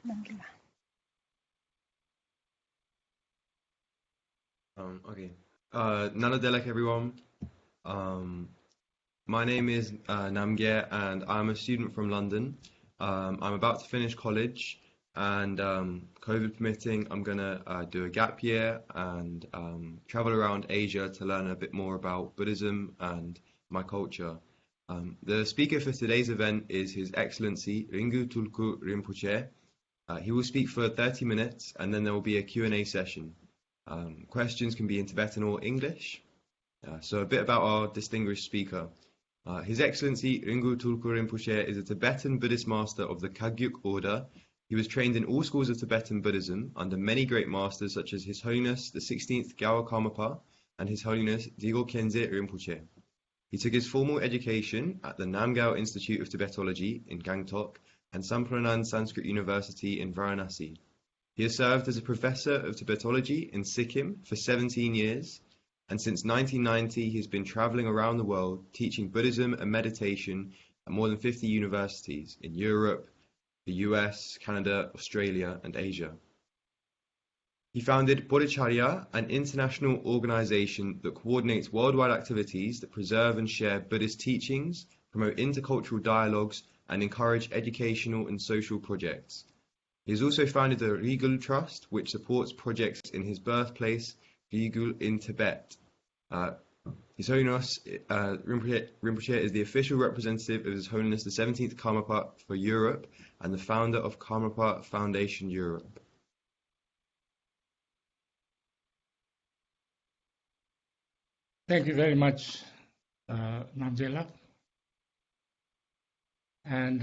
Nangila. Okay. Nanadelek, everyone. My name is Namgye, and I'm a student from London. I'm about to finish college, and COVID permitting, I'm gonna do a gap year and travel around Asia to learn a bit more about Buddhism and my culture. The speaker for today's event is His Excellency Ringu Tulku Rinpoche. He will speak for 30 minutes, and then there will be a Q&A session. Questions can be in Tibetan or English. So a bit about our distinguished speaker. His Excellency Ringu Tulku Rinpoche is a Tibetan Buddhist master of the Kagyuk order. He was trained in all schools of Tibetan Buddhism under many great masters such as His Holiness the 16th Gawa Karmapa and His Holiness Digo Khyentse Rinpoche. He took his formal education at the Namgyal Institute of Tibetology in Gangtok and Sampranand Sanskrit University in Varanasi. He has served as a professor of Tibetology in Sikkim for 17 years, and since 1990 he has been traveling around the world teaching Buddhism and meditation at more than 50 universities in Europe, the US, Canada, Australia, and Asia. He founded Bodhicharya, an international organization that coordinates worldwide activities that preserve and share Buddhist teachings, promote intercultural dialogues, and encourage educational and social projects. He has also founded the Rigul Trust, which supports projects in his birthplace, Rigul in Tibet. His Holiness Rinpoche is the official representative of His Holiness the 17th Karmapa for Europe and the founder of Karmapa Foundation Europe. Thank you very much, Namgela. And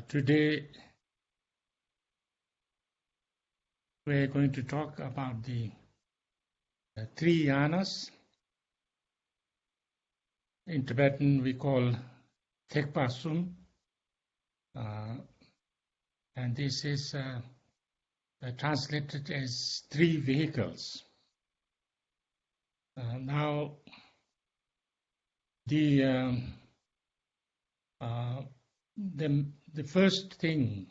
today we're going to talk about the three yanas. In Tibetan we call Thekpa Sum, and this is translated as three vehicles. Now, the first thing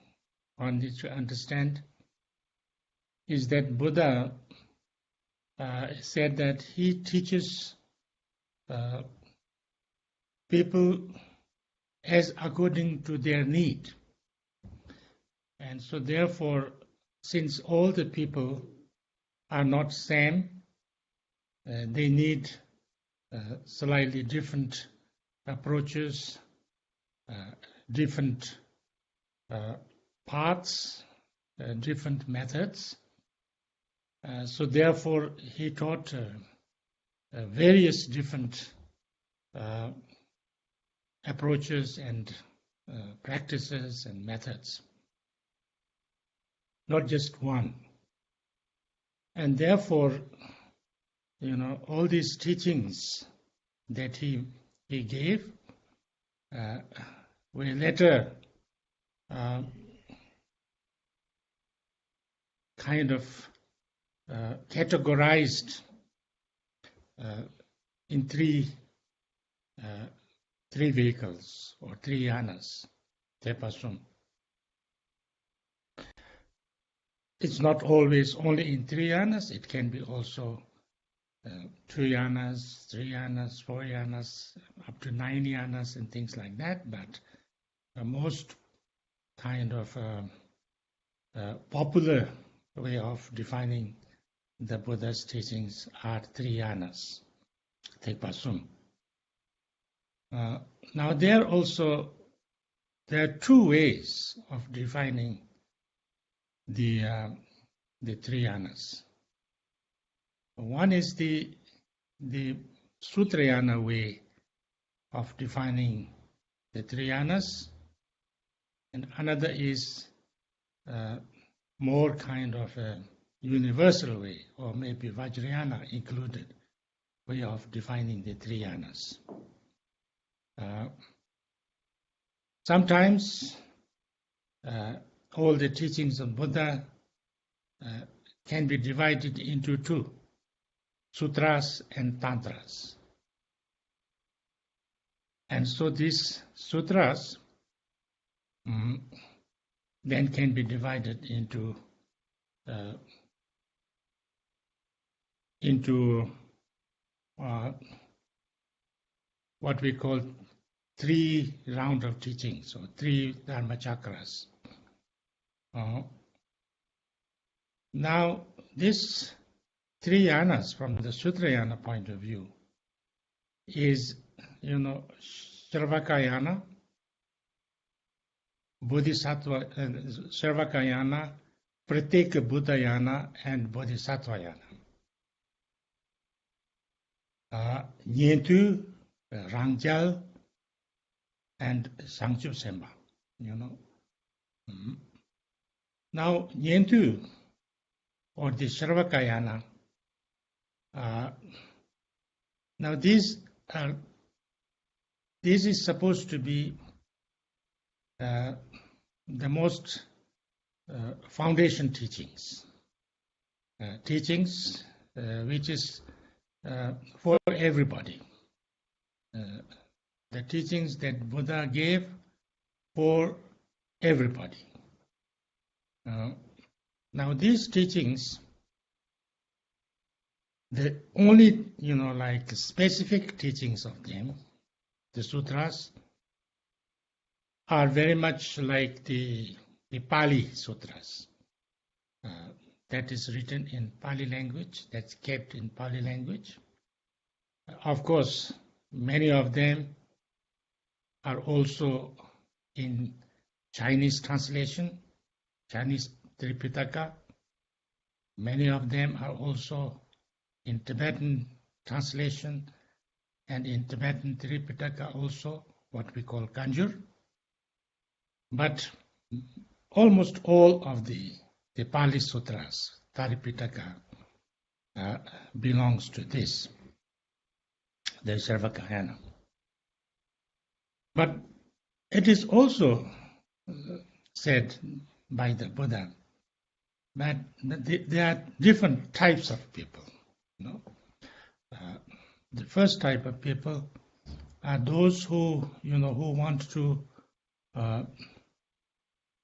one needs to understand is that Buddha said that he teaches people as according to their need. And so therefore, since all the people are not same, they need slightly different approaches, different paths, different methods. So therefore, he taught various different approaches and practices and methods, not just one. And therefore, all these teachings that he gave were later kind of categorized in three vehicles or three yanas, Thepasum. It's not always only in three yanas, it can be also 2 yanas, 3 yanas, 4 yanas, up to 9 yanas and things like that, but the most kind of popular way of defining the Buddha's teachings are 3 yanas, Thekpasum. Now there are 2 ways of defining the 3 yanas. One is the Sutrayana way of defining the 3 yanas, and another is more kind of a universal way, or maybe Vajrayana included, way of defining the 3 yanas. Sometimes all the teachings of Buddha can be divided into 2. Sutras and Tantras. And so these sutras then can be divided into what we call 3 rounds of teachings, or 3 Dharma Chakras. Now, this 3 yanas, from the Sutrayana point of view, is, Sarvakayana, Bodhisattva, Sarvakayana, Prateka Buddhayana, and Bodhisattvayana. Nyentu, Rangjal, and Sangchu Semba, Now, Nyentu, or the Sarvakayana, now this is supposed to be the most foundation teachings, which is for everybody. The teachings that Buddha gave for everybody. Now these teachings, the only, like specific teachings of them, the sutras, are very much like the Pali sutras. That is written in Pali language, that's kept in Pali language. Of course, many of them are also in Chinese translation, Chinese Tripitaka. Many of them are also in Tibetan translation, and in Tibetan Tripitaka also, what we call Kanjur. But almost all of the Pali Sutras, Tripitaka, belongs to this, the Sarvakayana. But it is also said by the Buddha that there are different types of people. The first type of people are those who want to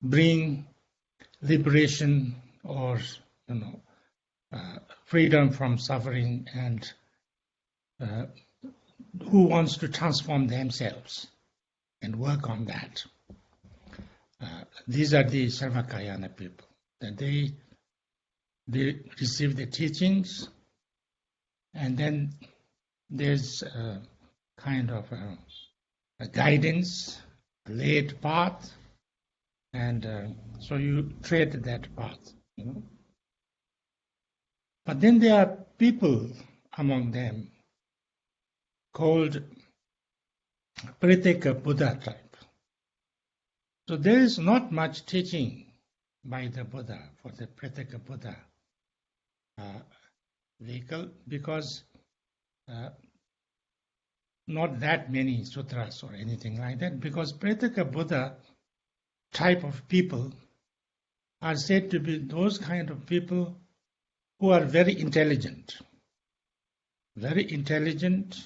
bring liberation or freedom from suffering, and who wants to transform themselves and work on that. These are the Sarvakayana people. That they receive the teachings, and then there's a kind of a guidance, a laid path, and so you tread that path. But then there are people among them called Prateka Buddha type. So there is not much teaching by the Buddha for the Prateka Buddha vehicle, because not that many sutras or anything like that, because Prateka Buddha type of people are said to be those kind of people who are very intelligent, very independent.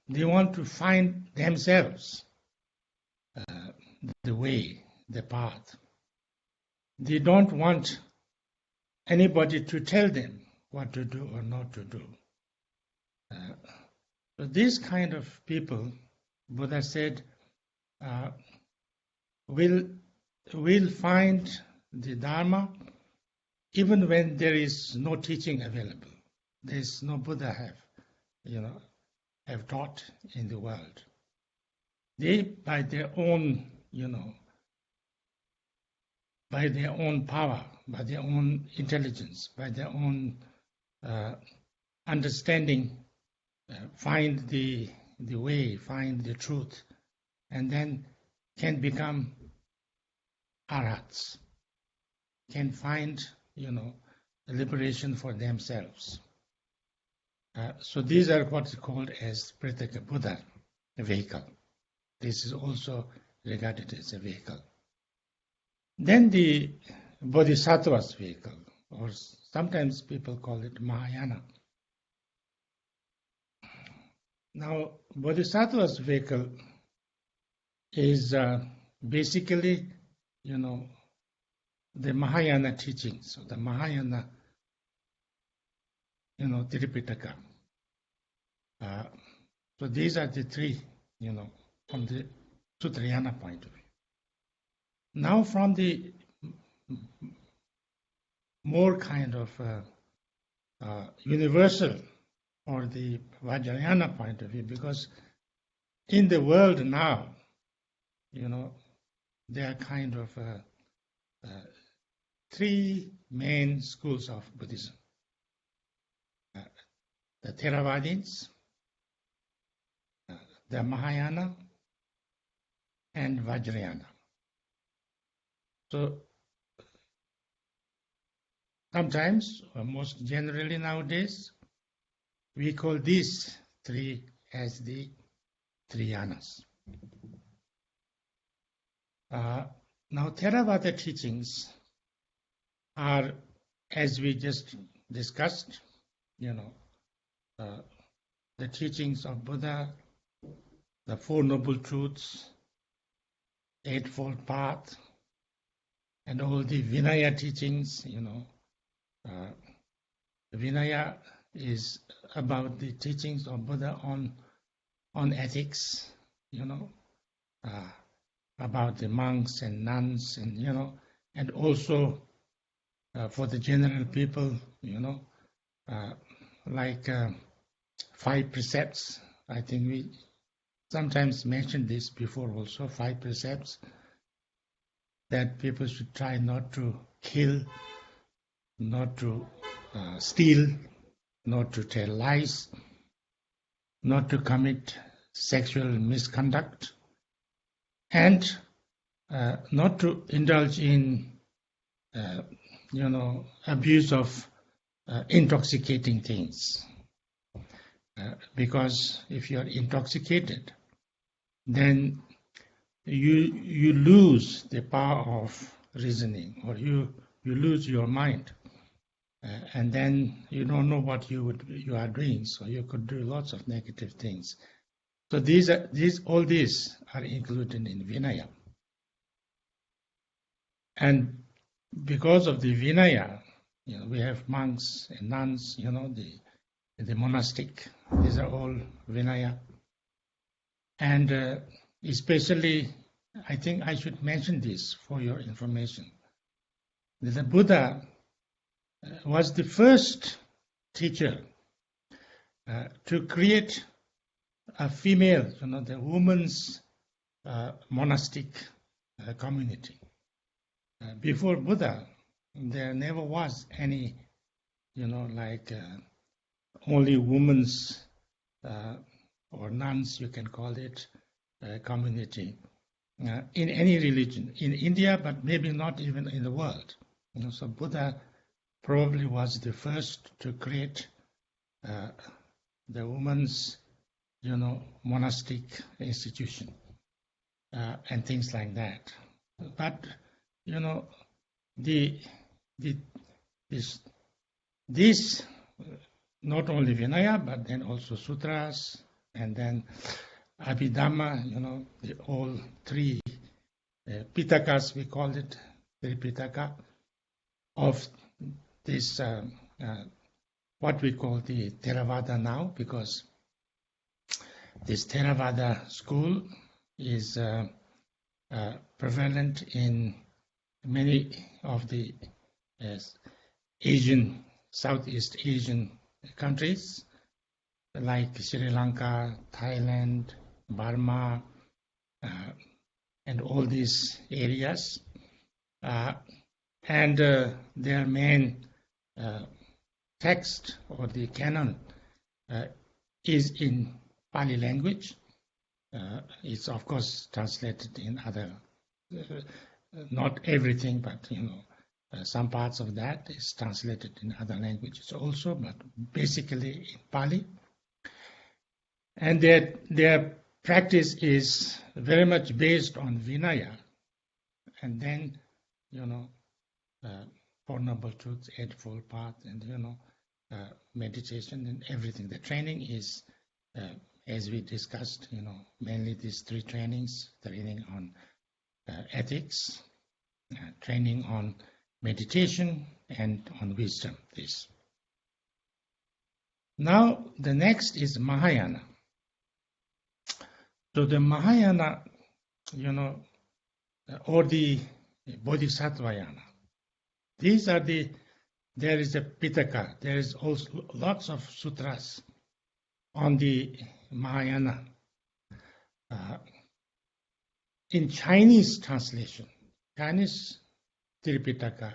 They want to find themselves the way, the path. They don't want anybody to tell them what to do or not to do. So these kind of people, Buddha said, will find the Dharma even when there is no teaching available. There is no Buddha have taught in the world. They, by their own, by their own power, by their own intelligence, by their own understanding, find the way, find the truth, and then can become arhats, can find, liberation for themselves. So these are what's called as Prateka Buddha vehicle. This is also regarded as a vehicle. Then the Bodhisattvas vehicle, or sometimes people call it Mahayana. Now, Bodhisattvas vehicle is basically, the Mahayana teachings, so the Mahayana, Tripitaka. So these are the three, from the Sutrayana point of view. Now from the more kind of universal or the Vajrayana point of view, because in the world now, there are kind of three main schools of Buddhism. The Theravadins, the Mahayana, and Vajrayana. So sometimes, or most generally nowadays, we call these three as the Triyanas. Now, Theravada teachings are, as we just discussed, the teachings of Buddha, the Four Noble Truths, Eightfold Path, and all the Vinaya teachings. Vinaya is about the teachings of Buddha on ethics, about the monks and nuns, and also for the general people, like 5 precepts. I think we sometimes mentioned this before also, 5 precepts that people should try not to kill, not to steal, not to tell lies, not to commit sexual misconduct, and not to indulge in, abuse of intoxicating things. Because if you are intoxicated, then you lose the power of reasoning, or you lose your mind, and then you don't know what you are doing. So you could do lots of negative things. So all these are included in Vinaya, and because of the Vinaya, we have monks and nuns. The monastic. These are all Vinaya, and especially, I think I should mention this for your information. The Buddha was the first teacher to create a female, the woman's monastic community. Before Buddha, there never was any, only women's or nuns, you can call it, community in any religion, in India, but maybe not even in the world. So Buddha probably was the first to create the women's, monastic institution and things like that. But this not only Vinaya, but then also sutras, and then Abhidhamma, all 3 Pitakas, we call it, the Pitaka, of this, what we call the Theravada now, because this Theravada school is prevalent in many of the Southeast Asian countries, like Sri Lanka, Thailand, Burma, and all these areas. And their main text, or the canon, is in Pali language. It's of course translated in other, not everything, but some parts of that is translated in other languages also, but basically in Pali. And their practice is very much based on Vinaya, and then, Four Noble Truths, Eightfold Path, and meditation and everything. The training is as we discussed, mainly these three trainings: training on ethics, training on meditation, and on wisdom. This. Now the next is Mahayana. So the Mahayana, or the Bodhisattvayana. These are there is a Pitaka, there is also lots of sutras on the Mahayana. In Chinese translation, Chinese Tripitaka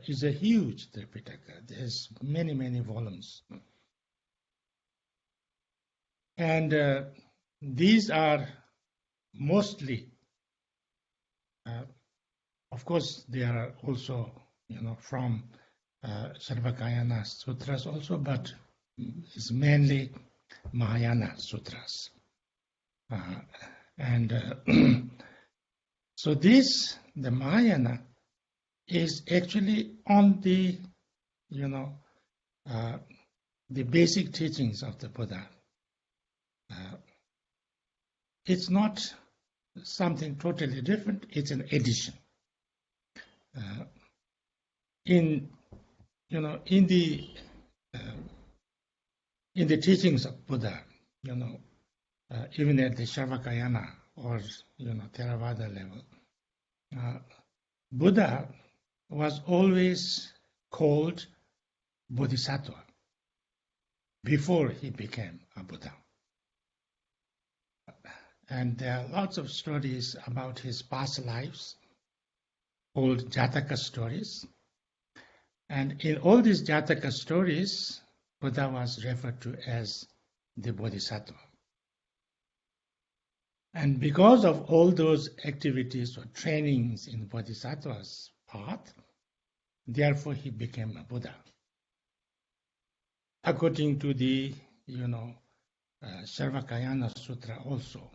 is a huge Tripitaka. There's many, many volumes. And these are mostly, of course, they are also, from Sarvakayana Sutras also, but it's mainly Mahayana Sutras. So the Mahayana is actually on the, the basic teachings of the Buddha. It's not something totally different. It's an addition. In the teachings of Buddha, even at the Sarvakayana or Theravada level, Buddha was always called Bodhisattva before he became a Buddha. And there are lots of stories about his past lives, called Jataka stories. And in all these Jataka stories, Buddha was referred to as the Bodhisattva. And because of all those activities or trainings in Bodhisattva's path, therefore he became a Buddha. According to the, Sarvakayana Sutra also.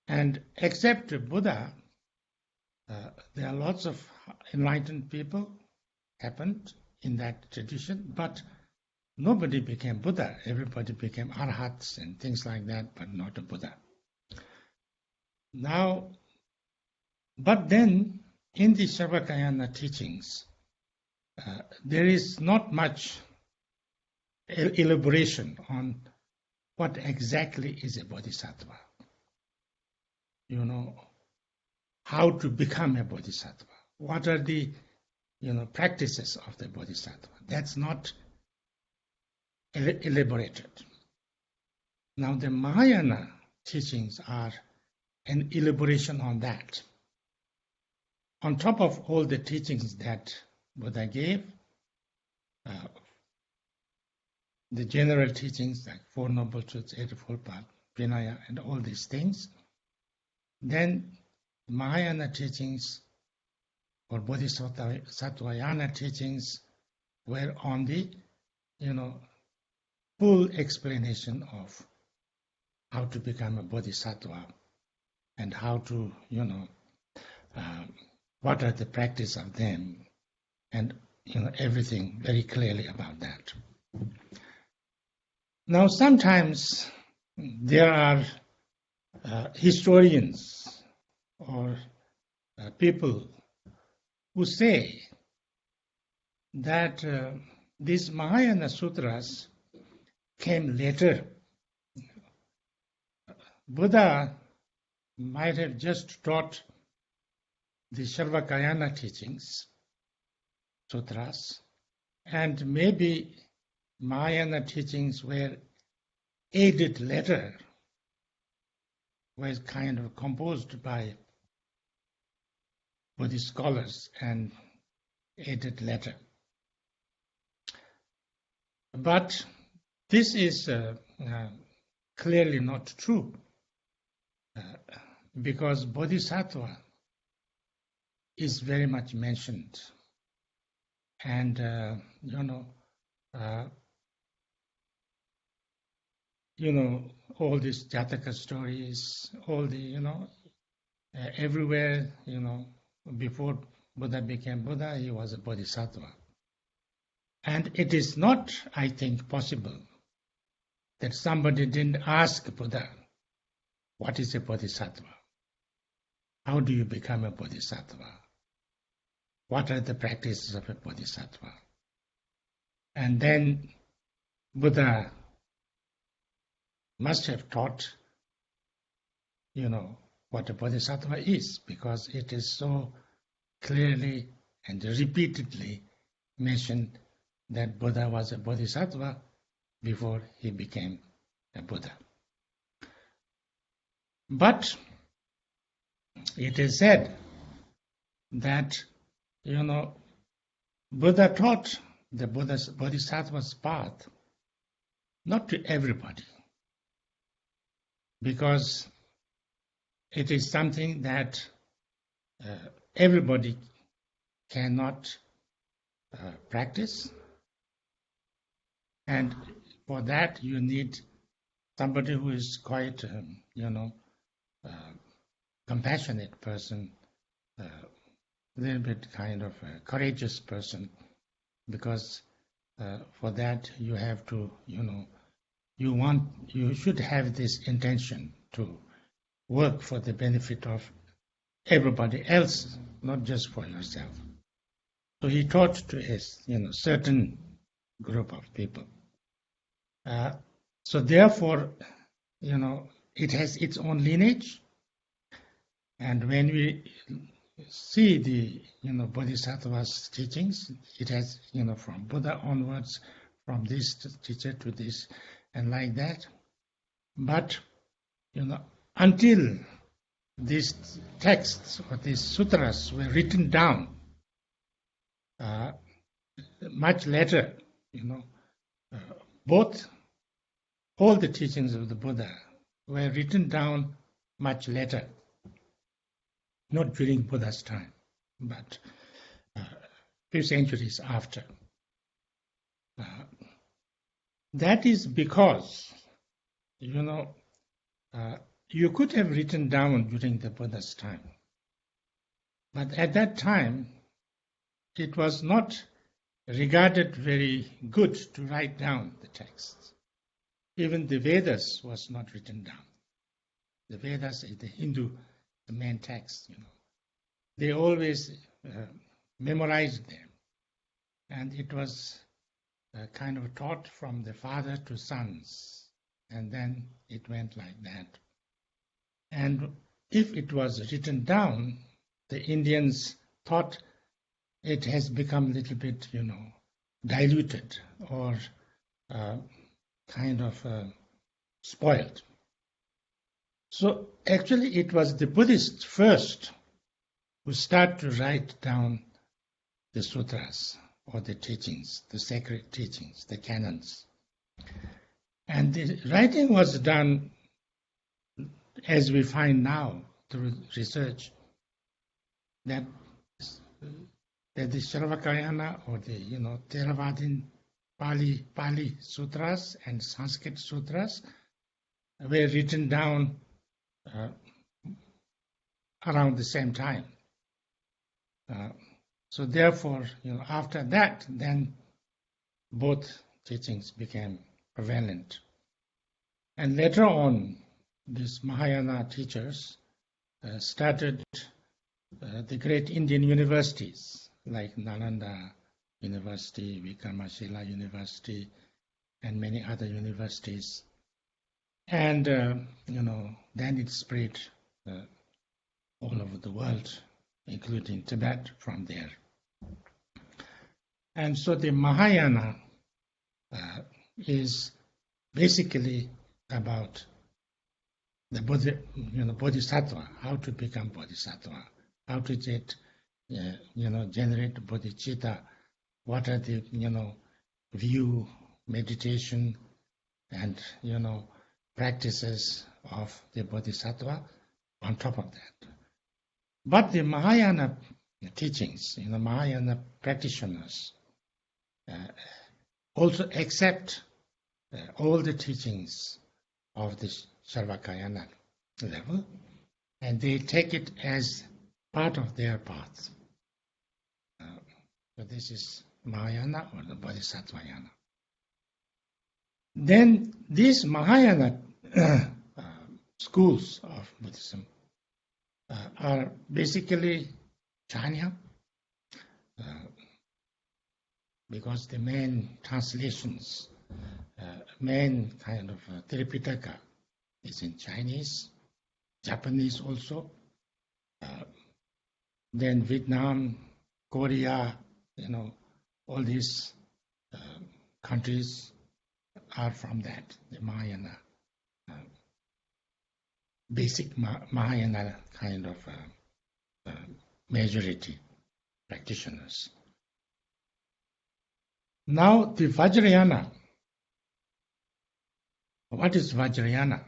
And except Buddha, there are lots of enlightened people happened in that tradition, but nobody became Buddha. Everybody became arhats and things like that, but not a Buddha. Now, but then in the Sarvakayana teachings, there is not much elaboration on what exactly is a bodhisattva. How to become a bodhisattva. What are the, practices of the bodhisattva? That's not elaborated. Now the Mahayana teachings are an elaboration on that. On top of all the teachings that Buddha gave, the general teachings like Four Noble Truths, Eightfold Path, Vinaya, and all these things, then Mahayana teachings or Bodhisattvayana teachings were on the, full explanation of how to become a bodhisattva and how to, what are the practice of them, and everything very clearly about that. Now sometimes there are historians or people who say that these Mahayana sutras came later. Buddha might have just taught the Sarvakayana teachings, sutras, and maybe Mahayana teachings were added later, were kind of composed by Buddhist scholars and added later. But this is clearly not true, because Bodhisattva is very much mentioned, and all these Jataka stories, all the everywhere, before Buddha became Buddha, he was a Bodhisattva. And it is not, I think, possible that somebody didn't ask Buddha, what is a bodhisattva? How do you become a bodhisattva? What are the practices of a bodhisattva? And then Buddha must have taught, what a bodhisattva is, because it is so clearly and repeatedly mentioned that Buddha was a bodhisattva before he became a Buddha. But it is said that, Buddha taught the bodhisattva's path not to everybody, because it is something that everybody cannot practice, and for that you need somebody who is quite, compassionate person, a little bit kind of a courageous person, because for that you have to, you should have this intention to work for the benefit of everybody else, not just for yourself. So he taught to a certain group of people. So therefore, it has its own lineage. And when we see the Bodhisattva's teachings, it has from Buddha onwards, from this teacher to this, and like that. But until these texts or these sutras were written down much later, all the teachings of the Buddha were written down much later, not during Buddha's time, but few centuries after. That is because, you could have written down during the Buddha's time, but at that time, it was not regarded very good to write down the texts. Even the Vedas was not written down. The Vedas is the Hindu, the main text, They always memorized them. And it was kind of taught from the father to sons. And then it went like that. And if it was written down, the Indians thought it has become a little bit, diluted or kind of spoiled. So actually it was the Buddhists first who started to write down the sutras or the teachings, the sacred teachings, the canons. And the writing was done, as we find now through research, that the Sravakayana or the Theravadin Pali sutras and Sanskrit sutras were written down around the same time. So therefore, after that, then both teachings became prevalent. And later on, these Mahayana teachers started the great Indian universities like Nalanda University, Vikramasila University, and many other universities. And, then it spread all over the world, including Tibet from there. And so the Mahayana is basically about the Bodhisattva, how to become Bodhisattva, how to generate bodhicitta, what are the, view, meditation, and, practices of the Bodhisattva on top of that. But the Mahayana teachings, Mahayana practitioners also accept all the teachings of the Sarvakayana level, and they take it as part of their path. So this is Mahayana or the Bodhisattvayana. Then these Mahayana schools of Buddhism are basically China, because the main translations, main kind of Tripitaka is in Chinese, Japanese also, then Vietnam, Korea, all these countries are from that, the Mahayana, basic Mahayana kind of majority practitioners. Now the Vajrayana. What is Vajrayana?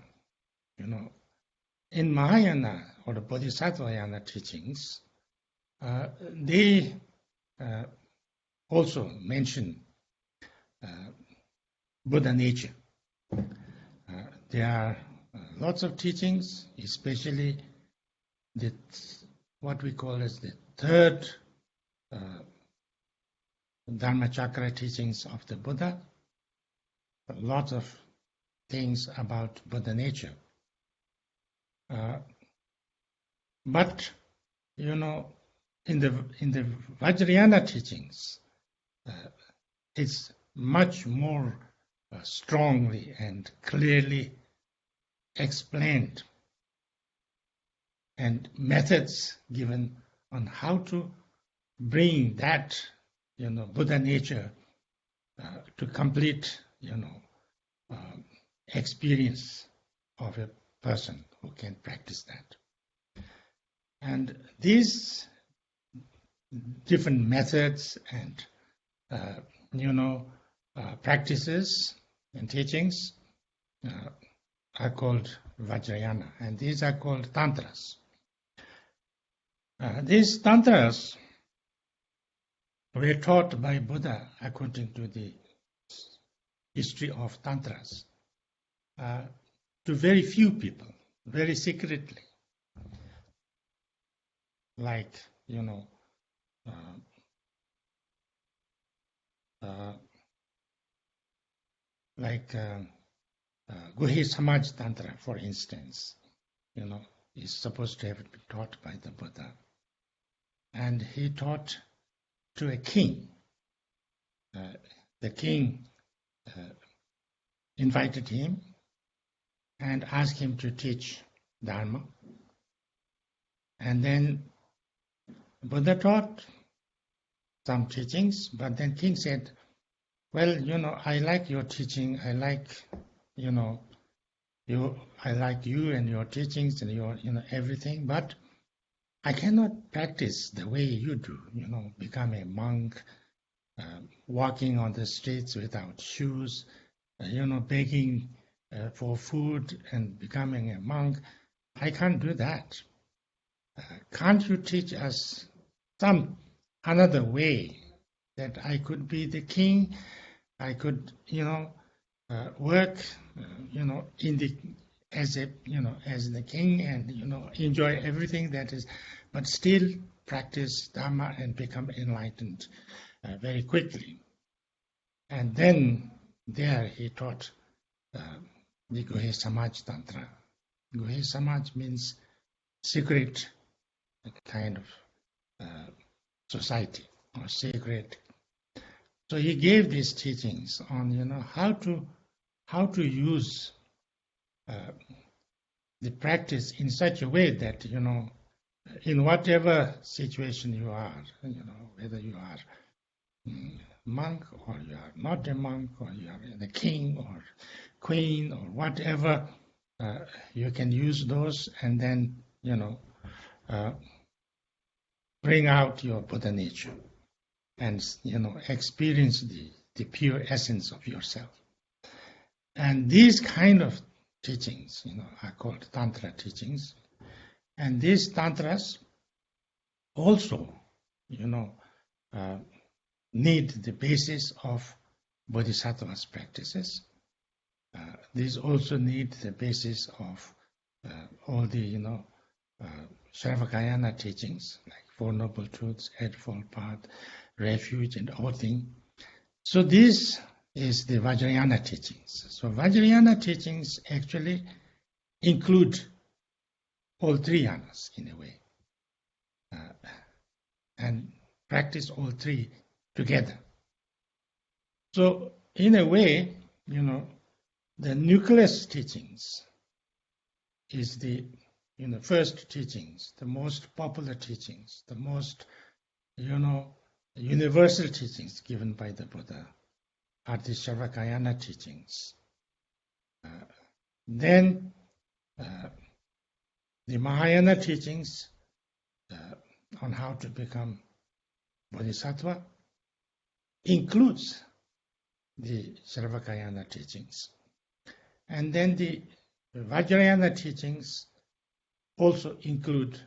In Mahayana or the Bodhisattvas teachings, they also mention Buddha nature. There are lots of teachings, especially what we call as the third Dharma Chakra teachings of the Buddha. Lots of things about Buddha nature. But in the Vajrayana teachings, it's much more strongly and clearly explained, and methods given on how to bring that Buddha nature to complete experience of a person who can practice that. And these different methods and practices and teachings are called Vajrayana, and these are called Tantras. These Tantras were taught by Buddha according to the history of Tantras to very few people, very secretly. Like, Guhi Samaj Tantra, for instance, is supposed to have been taught by the Buddha. And he taught to a king. The king invited him and asked him to teach Dharma. And then Buddha taught some teachings, but then king said, well, I like your teaching, I like, I like you and your teachings and your, everything, but I cannot practice the way you do, become a monk, walking on the streets without shoes, begging for food and becoming a monk. I can't do that. Can't you teach us some another way that I could be the king, I could, work, as the king and, enjoy everything that is, but still practice Dharma and become enlightened very quickly. And then there he taught the Guhe Samaj Tantra. Guhe Samaj means secret kind of society or secret. So he gave these teachings on how to use the practice in such a way that in whatever situation you are, whether you are monk or you are not a monk or you are the king or queen or whatever, you can use those and then bring out your Buddha nature and experience the pure essence of yourself. And these kind of teachings are called Tantra teachings, and these Tantras also need the basis of Bodhisattvas practices. These also need the basis of all the Sarvakayana teachings, like Four Noble Truths, Eightfold Path, Refuge, and all things. So these is the Vajrayana teachings. So Vajrayana teachings actually include all three yanas in a way, and practice all three together. So in a way, the nucleus teachings is the first teachings, the most popular teachings, the most universal teachings given by the Buddha are the Sarvakayana teachings. Then the Mahayana teachings on how to become Bodhisattva includes the Sarvakayana teachings. And then the Vajrayana teachings also include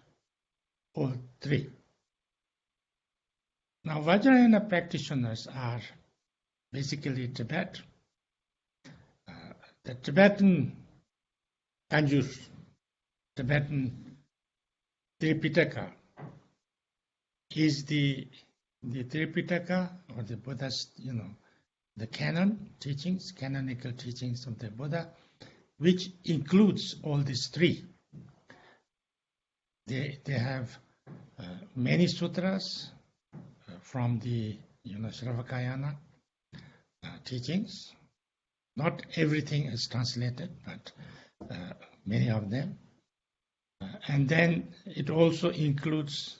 all three. Now, Vajrayana practitioners are basically Tibet. The Tibetan Youth, Tibetan Tripitaka is the Tripitaka, or the Buddha's, the canon teachings, canonical teachings of the Buddha, which includes all these three. They have many sutras from the Sarvakayana teachings. Not everything is translated, but many of them. And then it also includes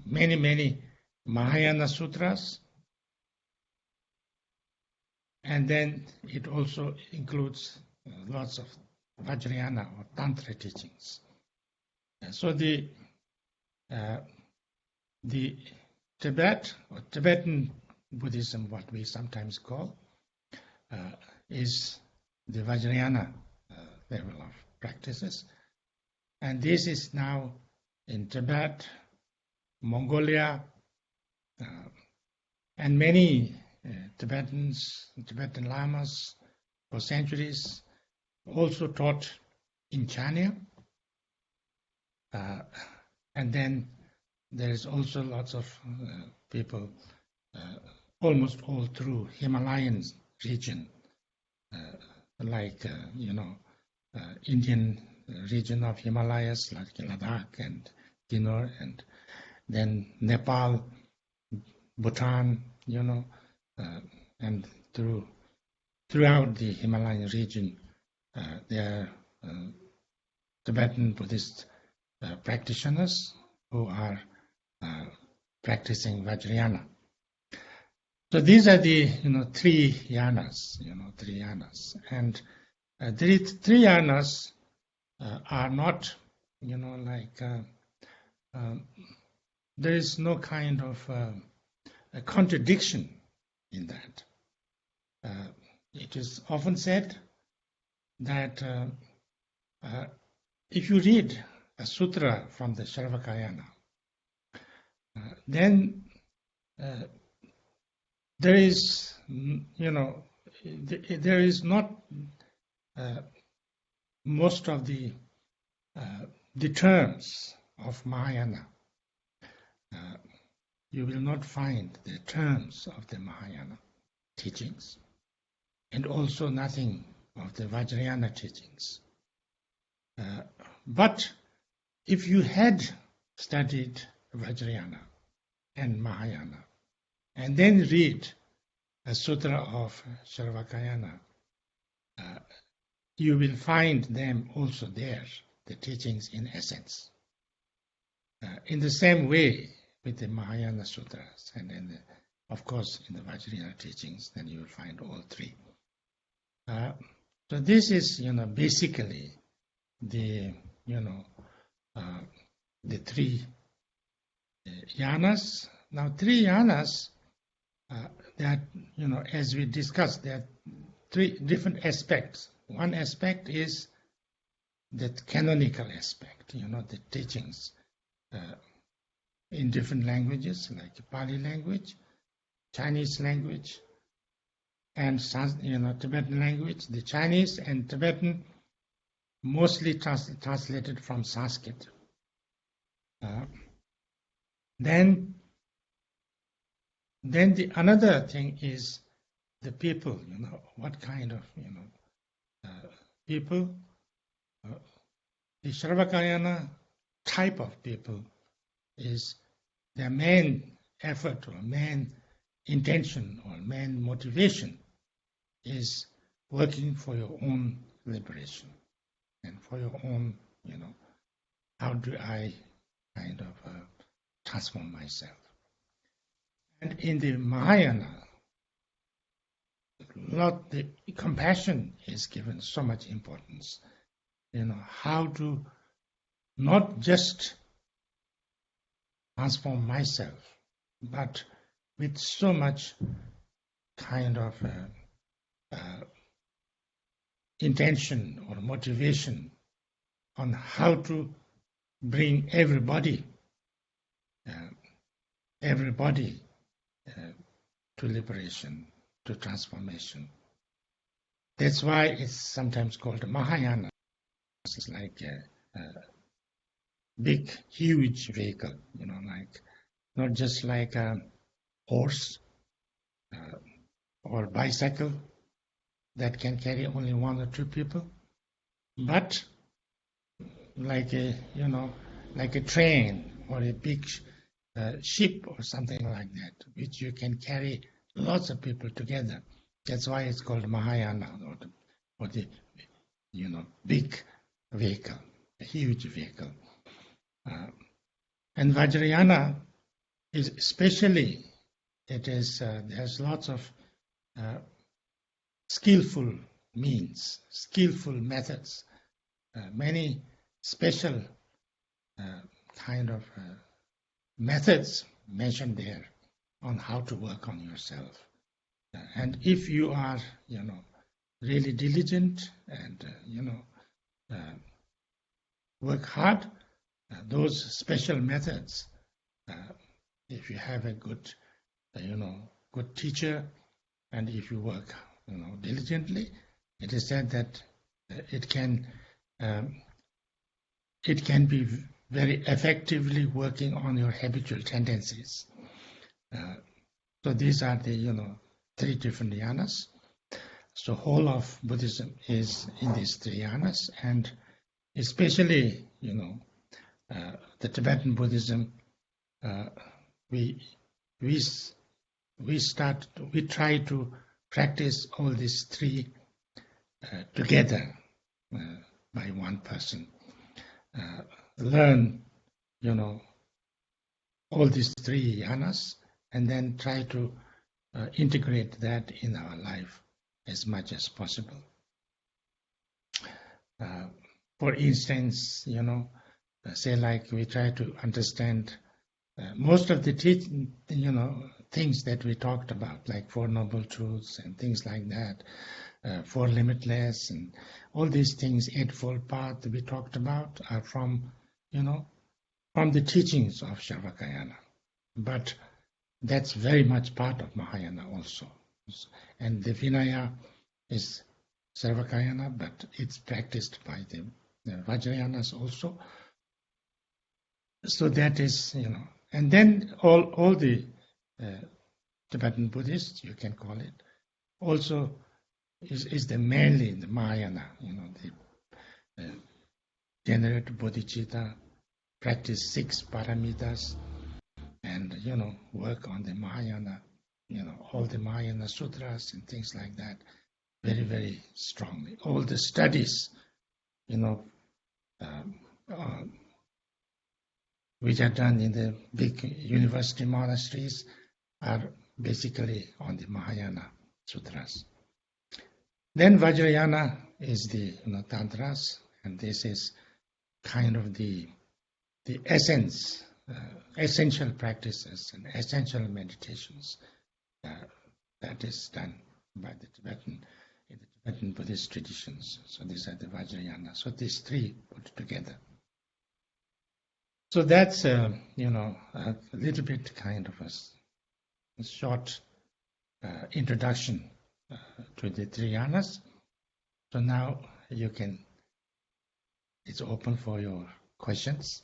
many Mahayana sutras. And then it also includes lots of Vajrayana or Tantra teachings. So the Tibet, or Tibetan Buddhism, what we sometimes call, is the Vajrayana level of practices. And this is now in Tibet, Mongolia, and many Tibetan Lamas for centuries also taught in China. And then there is also lots of people, almost all through Himalayan region, like Indian region of Himalayas, like Ladakh and Kinor, and then Nepal, Bhutan, and throughout the Himalayan region, there are Tibetan Buddhist practitioners who are practicing Vajrayana. So these are the three yanas, and these three yanas are not there is no kind of a contradiction in that. It is often said that if you read a sutra from the Sarvakayana, then there is not most of the terms of Mahayana. You will not find the terms of the Mahayana teachings, and also nothing of the Vajrayana teachings. But if you had studied Vajrayana and Mahayana, and then read a sutra of Sarvakayana, you will find them also there, the teachings in essence. In the same way with the Mahayana sutras, and then, of course, in the Vajrayana teachings, then you will find all three. So this is, basically the three yanas. Now, three yanas, that as we discussed, there are three different aspects. One aspect is the canonical aspect, the teachings in different languages, like Pali language, Chinese language, and Tibetan language. The Chinese and Tibetan mostly translated from Sanskrit. Then the another thing is the people, what kind of, people. The Sravakayana type of people is their main effort or main intention or main motivation is working for your own liberation and for your own, how do I kind of transform myself. And in the Mahayana, the compassion is given so much importance. How to not just transform myself, but with so much kind of intention or motivation on how to bring everybody to liberation, to transformation. That's why it's sometimes called Mahayana. It's like a big, huge vehicle, like not just like a horse or bicycle that can carry only one or two people, but like a train or a big ship or something like that, which you can carry lots of people together. That's why it's called Mahayana, or the big vehicle, a huge vehicle. And Vajrayana is especially, there's lots of skillful means, skillful methods, many special kind of methods mentioned there on how to work on yourself. And if you are, really diligent and, work hard, those special methods, if you have a good, good teacher, and if you work, diligently, it is said that it can be very effectively working on your habitual tendencies. So these are the, 3 different yanas. So whole of Buddhism is in these 3 yanas, and especially, the Tibetan Buddhism, we try to practice all these 3 together by one person. Learn, all these 3 yanas, and then try to integrate that in our life as much as possible. For instance, say like we try to understand most of the things that we talked about, like 4 Noble Truths and things like that, 4 Limitless, and all these things, Eightfold Path we talked about are from the teachings of Sravakayana. But that's very much part of Mahayana also. And the Vinaya is Sravakayana, but it's practiced by the Vajrayanas also. So that is, and then all the Tibetan Buddhists, you can call it, also is mainly the Mahayana, the generate bodhicitta, practice 6 paramitas, and work on the Mahayana, all the Mahayana sutras and things like that, very, very strongly. All the studies, which are done in the big university monasteries are basically on the Mahayana sutras. Then Vajrayana is the Tantras, and this is kind of the essence, essential practices and essential meditations that is done by the Tibetan Buddhist traditions. So these are the Vajrayana. So these 3 put together. So that's a little bit kind of a short introduction to the 3 yanas. So now it's open for your questions.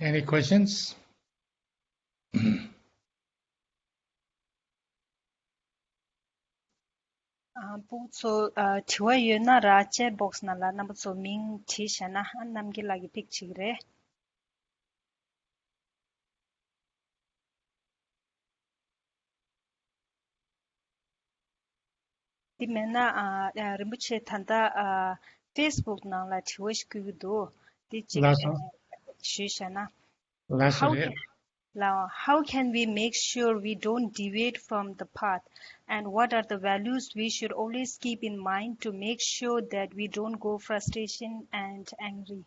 Any questions? 不做提问员那啦，chat box 那啦，那么做明提前呐，那么给那个 picture 嘞。ဒီမနာရမချေထန်တာ Facebook နံလာချဝစ်ကူဒိုဒီချီရှိရှနာ how can we make sure we don't deviate from the path and what are the values we should always keep in mind to make sure that we don't go frustration and angry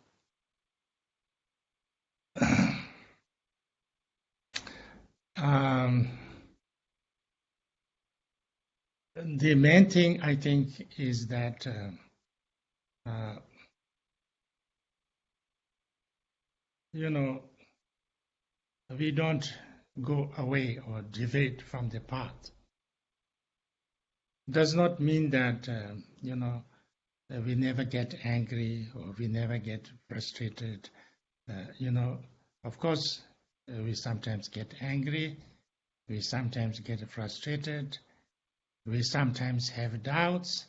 The main thing I think is that we don't go away or deviate from the path. Does not mean that we never get angry or we never get frustrated. Of course, we sometimes get angry, we sometimes get frustrated, we sometimes have doubts.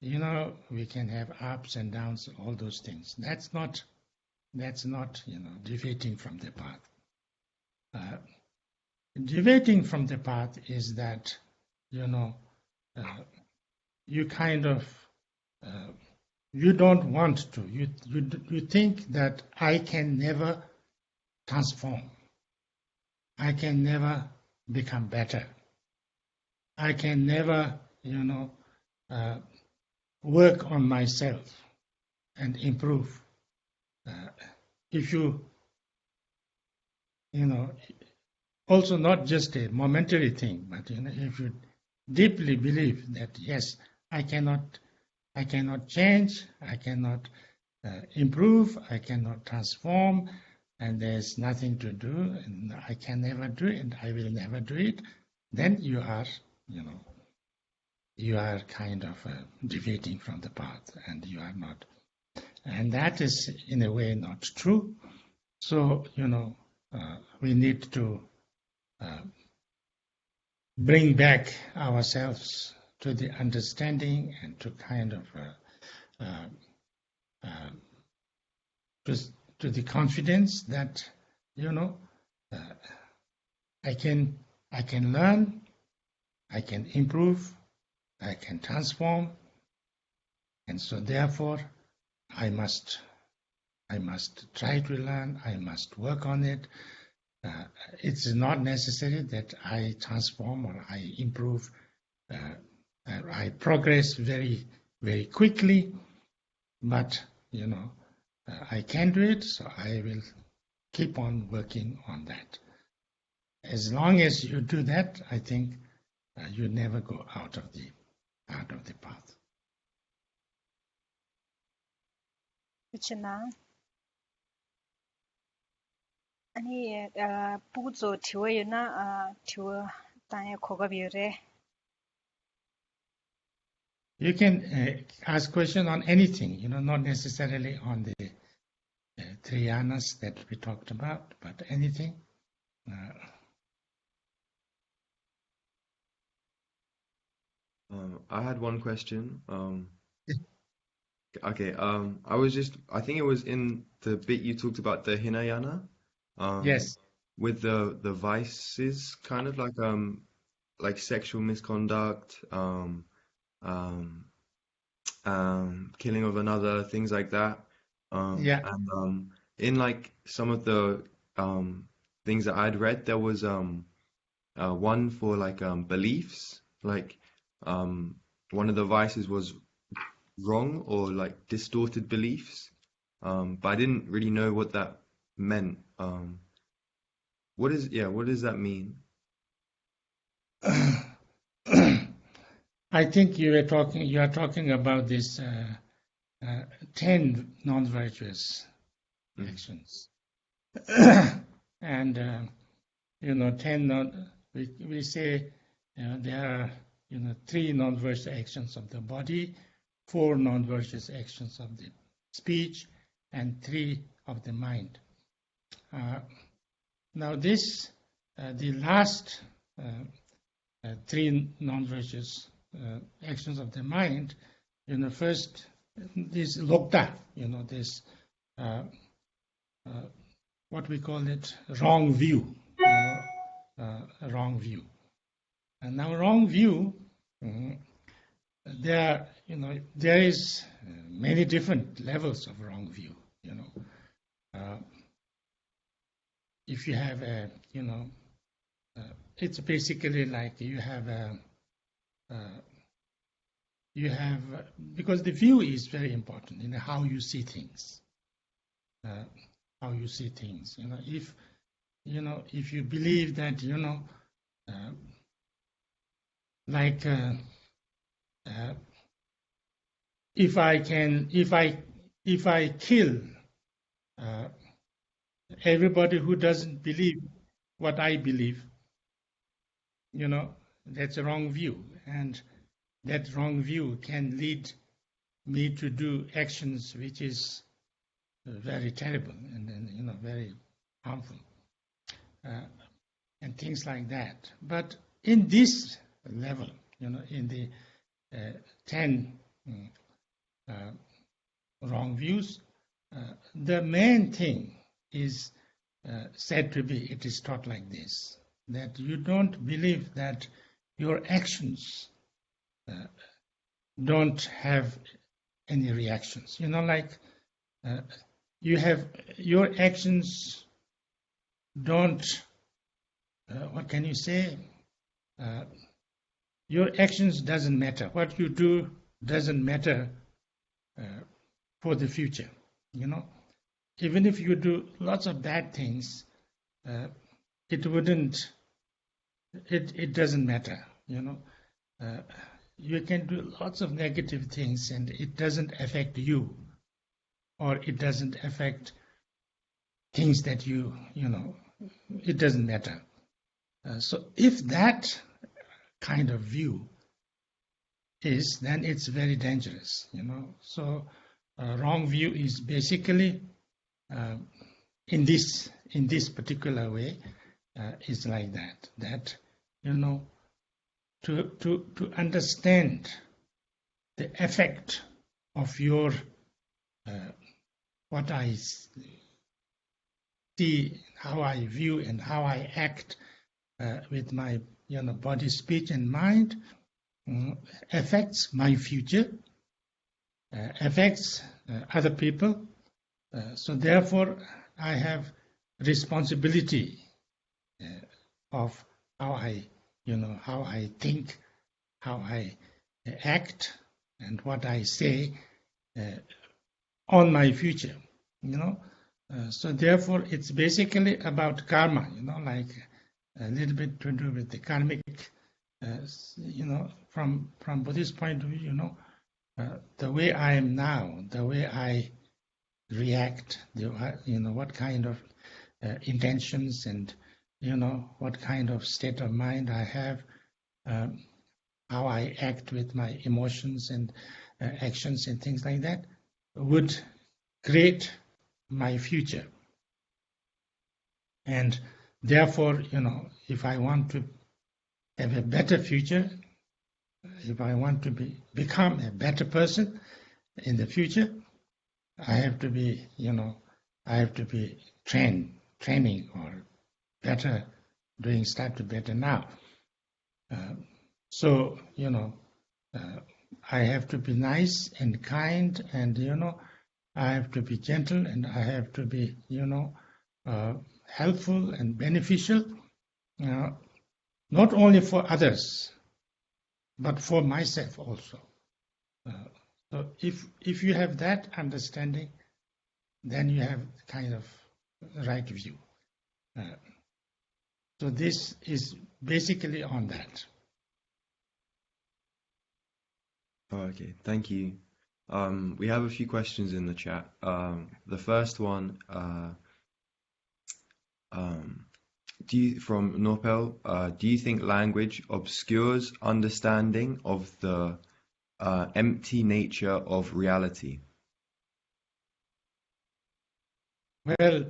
We can have ups and downs, all those things. That's not deviating from the path. Deviating from the path is that, you kind of, you don't want to. You think that I can never transform. I can never become better. I can never, work on myself and improve. If you also not just a momentary thing, but if you deeply believe that yes, I cannot change, I cannot improve, I cannot transform, and there's nothing to do, and I can never do it, and I will never do it, then you are kind of deviating from the path, and you are not. And that is, in a way, not true. So, we need to bring back ourselves to the understanding and to kind of to the confidence that I can learn, I can improve, I can transform, and so therefore I must try to learn, I must work on it. It's not necessary that I transform or I improve, I progress very, very quickly, but I can do it, so I will keep on working on that. As long as you do that, I think you never go out of the path. อันนี้ผู้โจทย์ถือว่าอยู่นะถือว่าตายขอกระเบียร์เลย You can ask question on anything, not necessarily on the three yanas that we talked about, but anything. I had one question. Okay. I think it was in the bit you talked about the Hinayana. Yes. With the vices, kind of like sexual misconduct, killing of another, things like that. Yeah. And in like some of the things that I'd read, there was one for like beliefs, like one of the vices was wrong or like distorted beliefs, but I didn't really know what that meant. What does that mean? I think you are talking about this 10 non-virtuous actions. And 10 we say there are 3 non-virtuous actions of the body, 4 non-virtuous actions of the speech, and 3 of the mind. Now this, the last three non-virtuous actions of the mind, first, this lokta, this, what we call it, wrong view, wrong view. And now wrong view, there is many different levels of wrong view, if you have a, it's basically like you have because the view is very important in how you see things. How you see things. If you believe that, like if I kill everybody who doesn't believe what I believe, that's a wrong view, and that wrong view can lead me to do actions which is very terrible and very harmful, and things like that. But in this level, in the 10 wrong views, the main thing is said to be, it is taught like this, that you don't believe that your actions don't have any reactions. Like you have your actions don't, what can you say? Your actions doesn't matter. What you do doesn't matter for the future. Even if you do lots of bad things, it doesn't matter. You can do lots of negative things and it doesn't affect you, or it doesn't affect things that it doesn't matter. So if that kind of view is, then it's very dangerous, So wrong view is basically in this particular way is like that to understand the effect of your what I see, how I view and how I act with my body, speech and mind affects my future, affects other people. So therefore, I have responsibility of how I think, how I act, and what I say on my future. So therefore, it's basically about karma. Like a little bit to do with the karmic. From Buddhist point of view, the way I am now, the way I react, what kind of intentions and what kind of state of mind I have, how I act with my emotions and actions and things like that would create my future. And therefore, if I want to have a better future, if I want to become a better person in the future, I have to be, training or better, start to better now. So, I have to be nice and kind, and, I have to be gentle, and I have to be, helpful and beneficial, not only for others, but for myself also. So if you have that understanding, then you have kind of right view. So this is basically on that. Okay, thank you. We have a few questions in the chat. The first one, from Norpel, do you think language obscures understanding of the empty nature of reality? Well,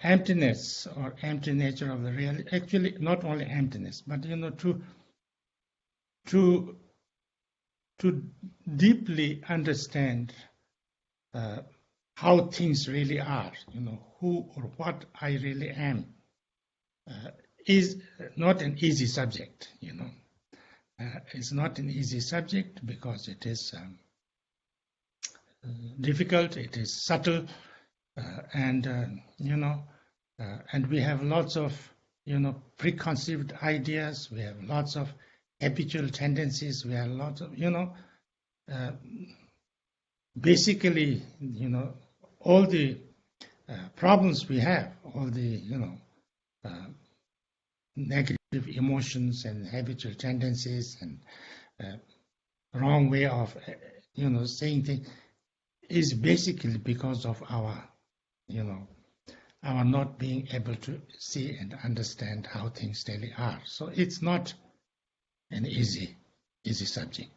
emptiness or empty nature of the real, actually not only emptiness, but to deeply understand how things really are, who or what I really am, is not an easy subject. It's not an easy subject because it is difficult, it is subtle, and we have lots of preconceived ideas, we have lots of habitual tendencies, we have lots of basically all the problems we have, all the negative emotions and habitual tendencies and wrong way of saying things is basically because of our not being able to see and understand how things really are. So it's not an easy subject.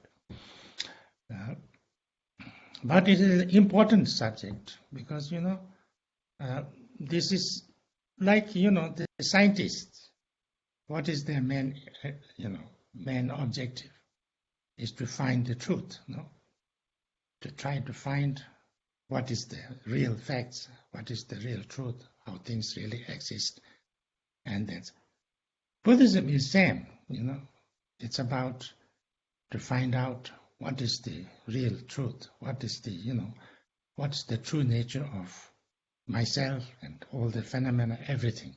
But it is an important subject because, this is like, the scientists, what is their main objective is to find the truth, to try to find what is the real facts, what is the real truth, how things really exist. And that's Buddhism is same, it's about to find out what is the real truth, what is the, what's the true nature of myself and all the phenomena, everything.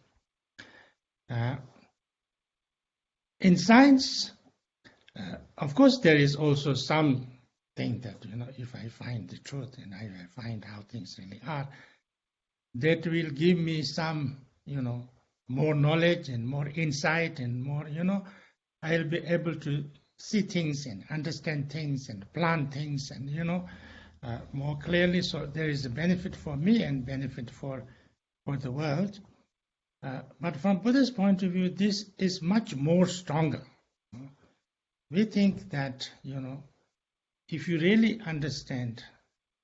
In science, of course, there is also some thing that, if I find the truth and I find how things really are, that will give me some, more knowledge and more insight and more, I'll be able to see things and understand things and plan things and, more clearly. So there is a benefit for me and benefit for the world. But from Buddha's point of view, this is much more stronger. We think that, if you really understand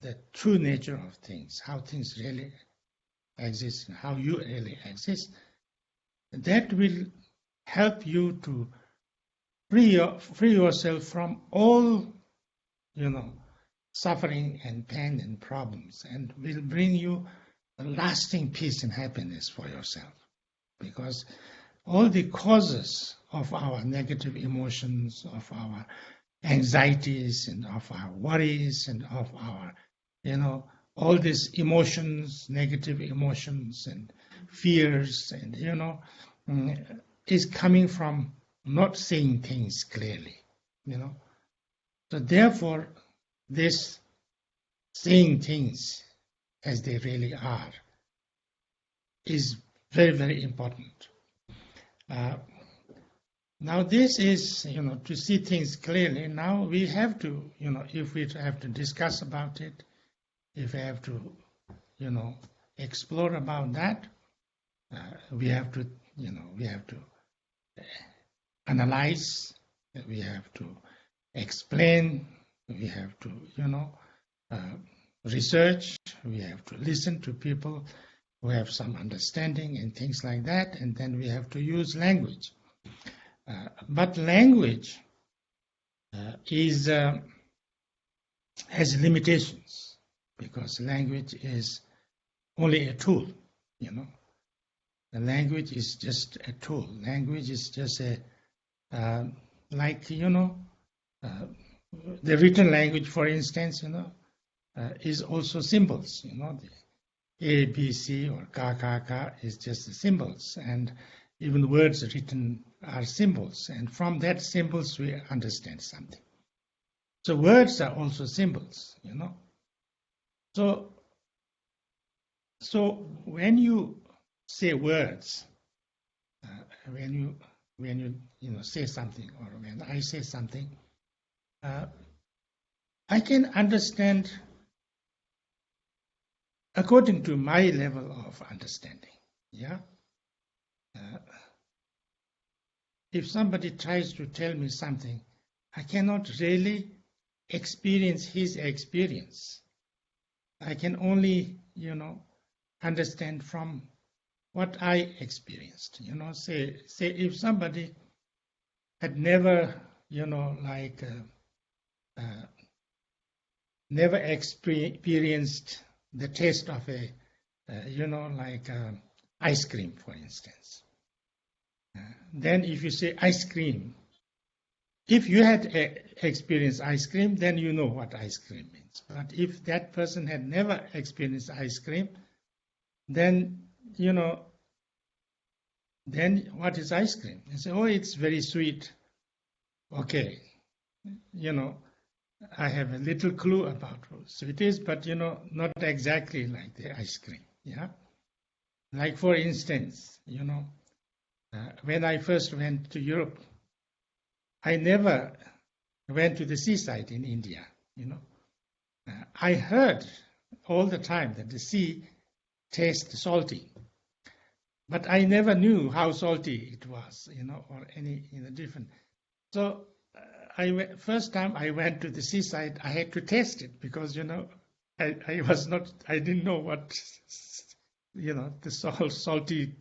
the true nature of things, how things really exist, and how you really exist, that will help you to free yourself from all, suffering and pain and problems, and will bring you a lasting peace and happiness for yourself. Because all the causes of our negative emotions, of our anxieties and of our worries and of our, all these emotions, negative emotions and fears and, is coming from not seeing things clearly, So therefore, this seeing things as they really are is very, very important. Now this is, to see things clearly. Now we have to, if we have to discuss about it, if we have to, explore about that, we have to, analyze, we have to explain, we have to, research, we have to listen to people who have some understanding and things like that, and then we have to use language. But language has limitations because language is only a tool, The language is just a tool. Language is just the written language, for instance, is also symbols, the A, B, C, or Ka, Ka, Ka is just the symbols. And even words written are symbols. And from that symbols, we understand something. So words are also symbols, So when you say words, when you say something, or when I say something, I can understand according to my level of understanding. If somebody tries to tell me something, I cannot really experience his experience. I can only, understand from what I experienced. Say if somebody had never, never experienced the taste of ice cream, for instance. Then if you say ice cream, if you had experienced ice cream, then you know what ice cream means. But if that person had never experienced ice cream, then, then what is ice cream? You say, oh, it's very sweet. Okay, I have a little clue about how sweet it is, but, not exactly like the ice cream. Yeah. Like, for instance, when I first went to Europe, I never went to the seaside in India. I heard all the time that the sea tastes salty, but I never knew how salty it was, or any different. So first time I went to the seaside, I had to taste it because I didn't know what the salty,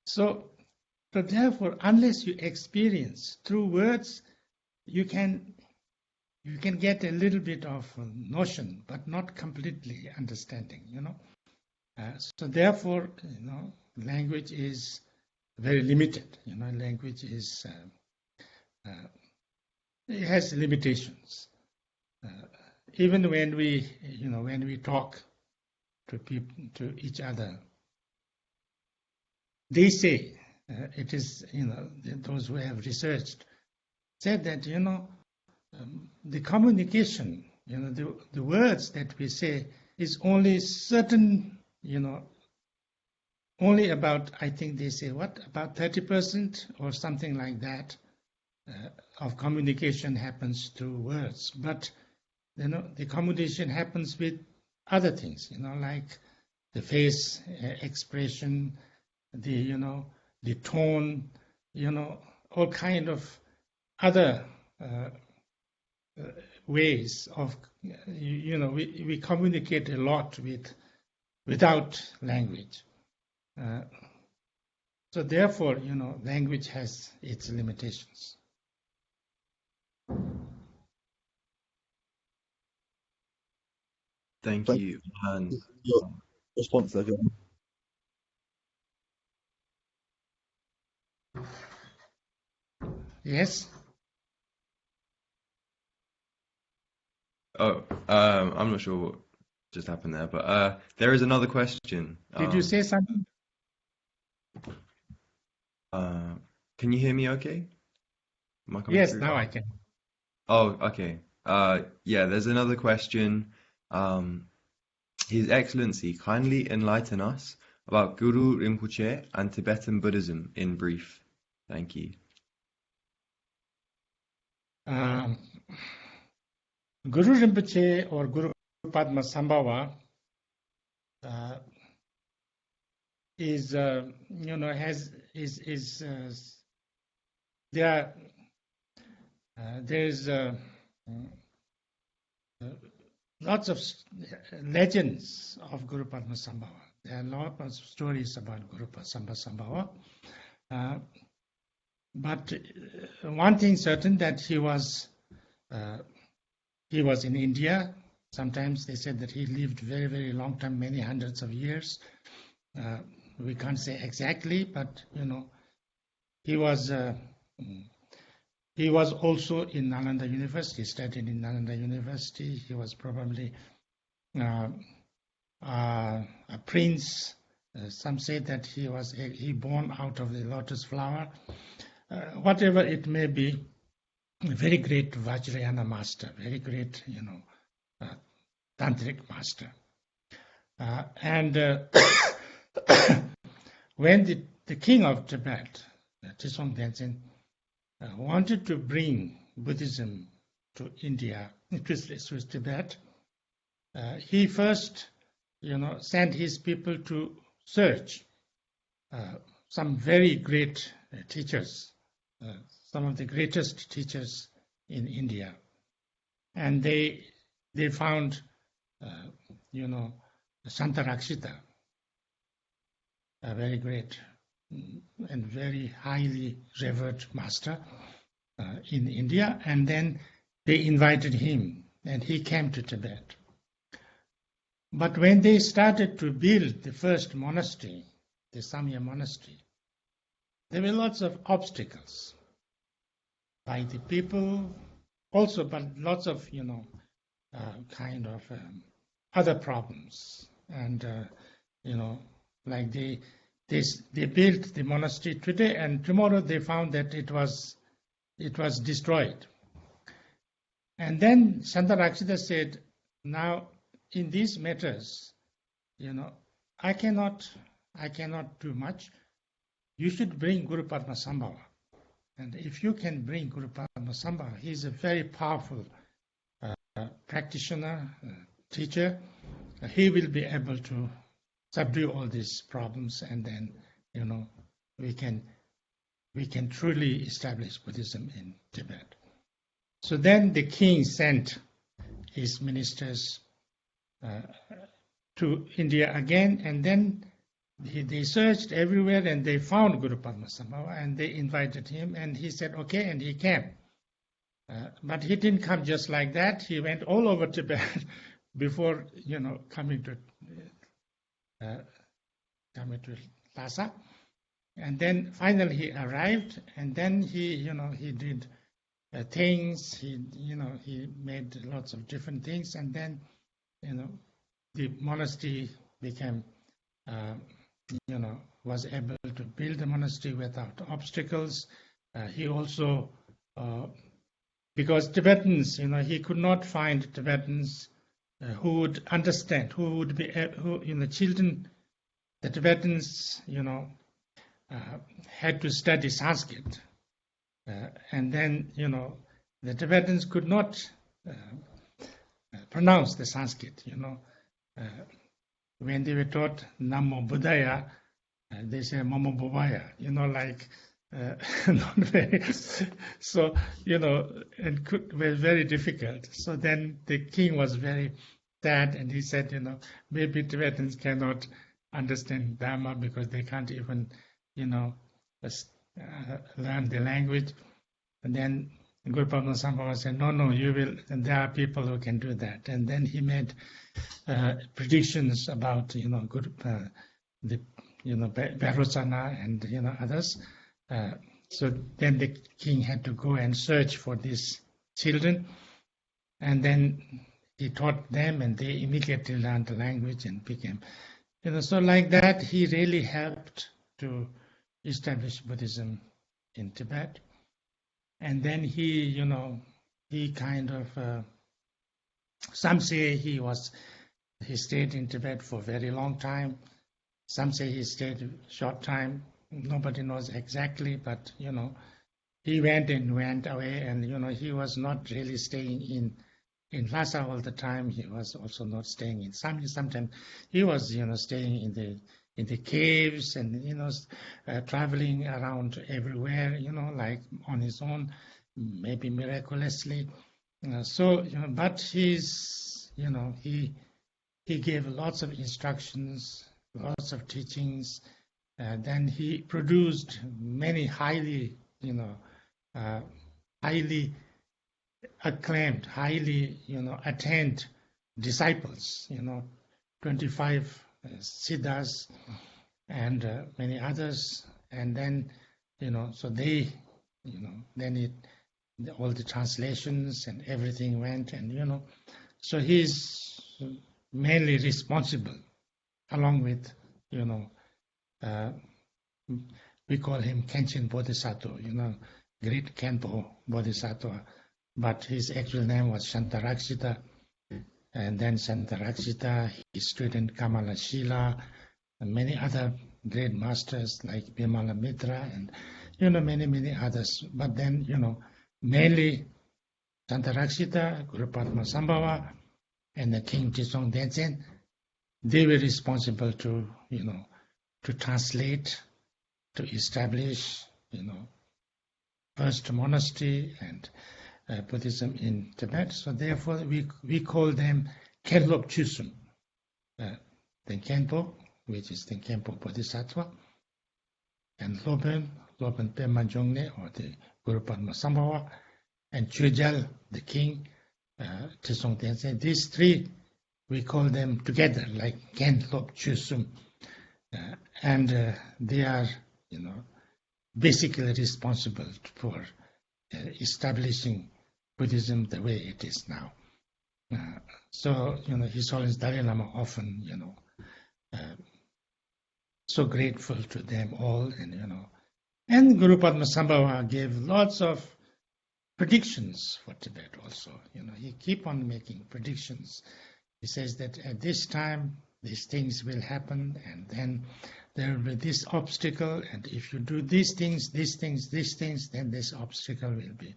So therefore, unless you experience through words, you can get a little bit of notion, but not completely understanding. So therefore, language is very limited. Language is it has limitations. Even when we talk to people, to each other, they say it is those who have researched said that the communication, the words that we say is only certain, only about, I think they say about 30% or something like that of communication happens through words, but the communication happens with other things, like the face expression, the tone, all kind of other ways of, we communicate a lot without language. So therefore, language has its limitations. Thank you. And your response there, John. Yes? Oh, I'm not sure what just happened there, but there is another question. Did you say something? Can you hear me okay? Am I coming Yes, through? now I can. Oh, okay. Yeah, there's another question. His Excellency, kindly enlighten us about Guru Rinpoche and Tibetan Buddhism in brief. Thank you. Guru Rinpoche or Guru Padma Sambhava is there's lots of legends of Guru Padma Sambhava. There are lots of stories about Guru Padma Sambhava. But one thing certain that he was in India. Sometimes they said that he lived very, very long time, many hundreds of years. We can't say exactly, but he was also in Nalanda University. He studied in Nalanda University. He was probably a prince. Some say that he born out of the lotus flower. Whatever it may be, a very great Vajrayana master, very great, tantric master. And when the king of Tibet, Trisong Denzen, wanted to bring Buddhism to India, to Tibet, he first, sent his people to search some very great teachers, some of the greatest teachers in India. And they they found, Santarakshita, a very great and very highly revered master in India, and then they invited him, and he came to Tibet. But when they started to build the first monastery, the Samya monastery, there were lots of obstacles by the people also, but lots of, other problems. And, like they built the monastery today, and tomorrow they found that it was destroyed. And then Santarakshita said, now in these matters, I cannot do much. You should bring Guru Padmasambhava. And if you can bring Guru Padmasambhava, he is a very powerful practitioner, teacher. He will be able to subdue all these problems, and then, we can truly establish Buddhism in Tibet. So then the king sent his ministers to India again, and then they searched everywhere, and they found Guru Padmasambhava, and they invited him, and he said, okay, and he came. But he didn't come just like that. He went all over Tibet before, coming to Lhasa. And then finally he arrived, and then he did things. He made lots of different things, and then, the monastery became, was able to build the monastery without obstacles. He also, because Tibetans, he could not find Tibetans who would understand, who would be, children, the Tibetans, had to study Sanskrit. And then, the Tibetans could not pronounce the Sanskrit, when they were taught Namo Buddhaya, they say Mamo Bubaya, like, not very, so, it was very difficult. So then the king was very sad, and he said, maybe Tibetans cannot understand Dharma because they can't even, learn the language. And then Guru Padmasambhava said, no, you will, and there are people who can do that. And then he made predictions about, Vajrayana and, others. So then the king had to go and search for these children, and then he taught them, and they immediately learned the language and became, so like that he really helped to establish Buddhism in Tibet. And then he kind of, some say he stayed in Tibet for a very long time. Some say he stayed a short time. Nobody knows exactly, but, he went and went away, and, he was not really staying in Lhasa all the time. He was also not staying in Samye. Sometimes he was, staying in the caves and, traveling around everywhere, like on his own, maybe miraculously. But he's, he gave lots of instructions, lots of teachings. Then he produced many highly acclaimed, highly, attained disciples, 25 siddhas and many others. And then, so they, then all the translations and everything went, and, so he's mainly responsible, along with, we call him Khenchen Bodhisattva, great Khenpo Bodhisattva, but his actual name was Santarakshita. And then Santarakshita, his student Kamala Shila, and many other great masters like Bimala Mitra, and, many, many others. But then, mainly Santarakshita, Guru Padmasambhava, and the King Jisong Denzen, they were responsible to, to translate, to establish, first monastery, and Buddhism in Tibet. So therefore, we call them Khenlop Chusum. Tenkenpo, which is Tenkenpo Bodhisattva, and Loben Pema Jongne, or the Guru Padma Sambhava, and Chujal, the king, Trisong Tenzin. These three, we call them together, like Khenlop Chusum. And they are, basically responsible for establishing Buddhism the way it is now. So, His Holiness Dalai Lama often, so grateful to them all, and Guru Padma Sambhava gave lots of predictions for Tibet also. He keep on making predictions. He says that at this time, these things will happen, and then there will be this obstacle, and if you do these things, then this obstacle will be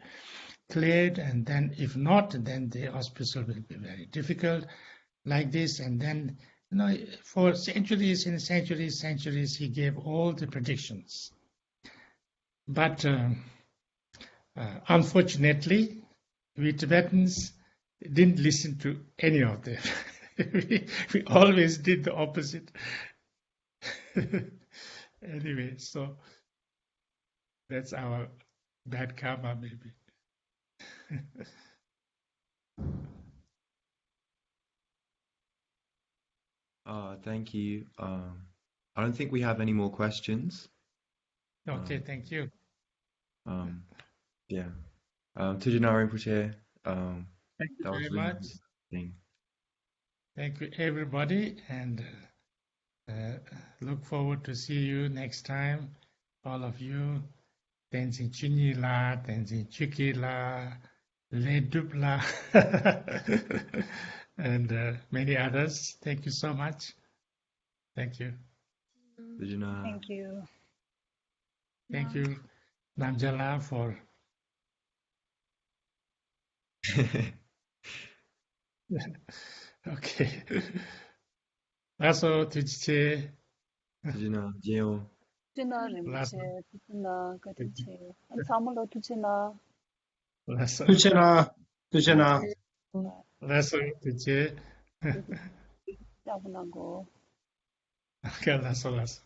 cleared, and then if not, then the obstacle will be very difficult, like this. And then, for centuries and centuries, he gave all the predictions. But unfortunately, we Tibetans didn't listen to any of them. we always did the opposite. Anyway, so that's our bad karma, maybe. Thank you. I don't think we have any more questions. Okay, thank you. Yeah. Tujana Rinpoche. Thank you That was very really much. interesting. Thank you, everybody, and look forward to see you next time, all of you. Tenzin Chunyi La, Tenzin Chuki La, Le Dup La, and many others. Thank you so much. Thank you. Tujana. Thank you. Thank you, Namjala, for okay. Lasso Tujche. Tujana Jeo. Tujana Rinpoche, Tujana Garinche, and Samalo Tujana. Tujana. Lasso Tujche. Yabunago. Okay, lasso.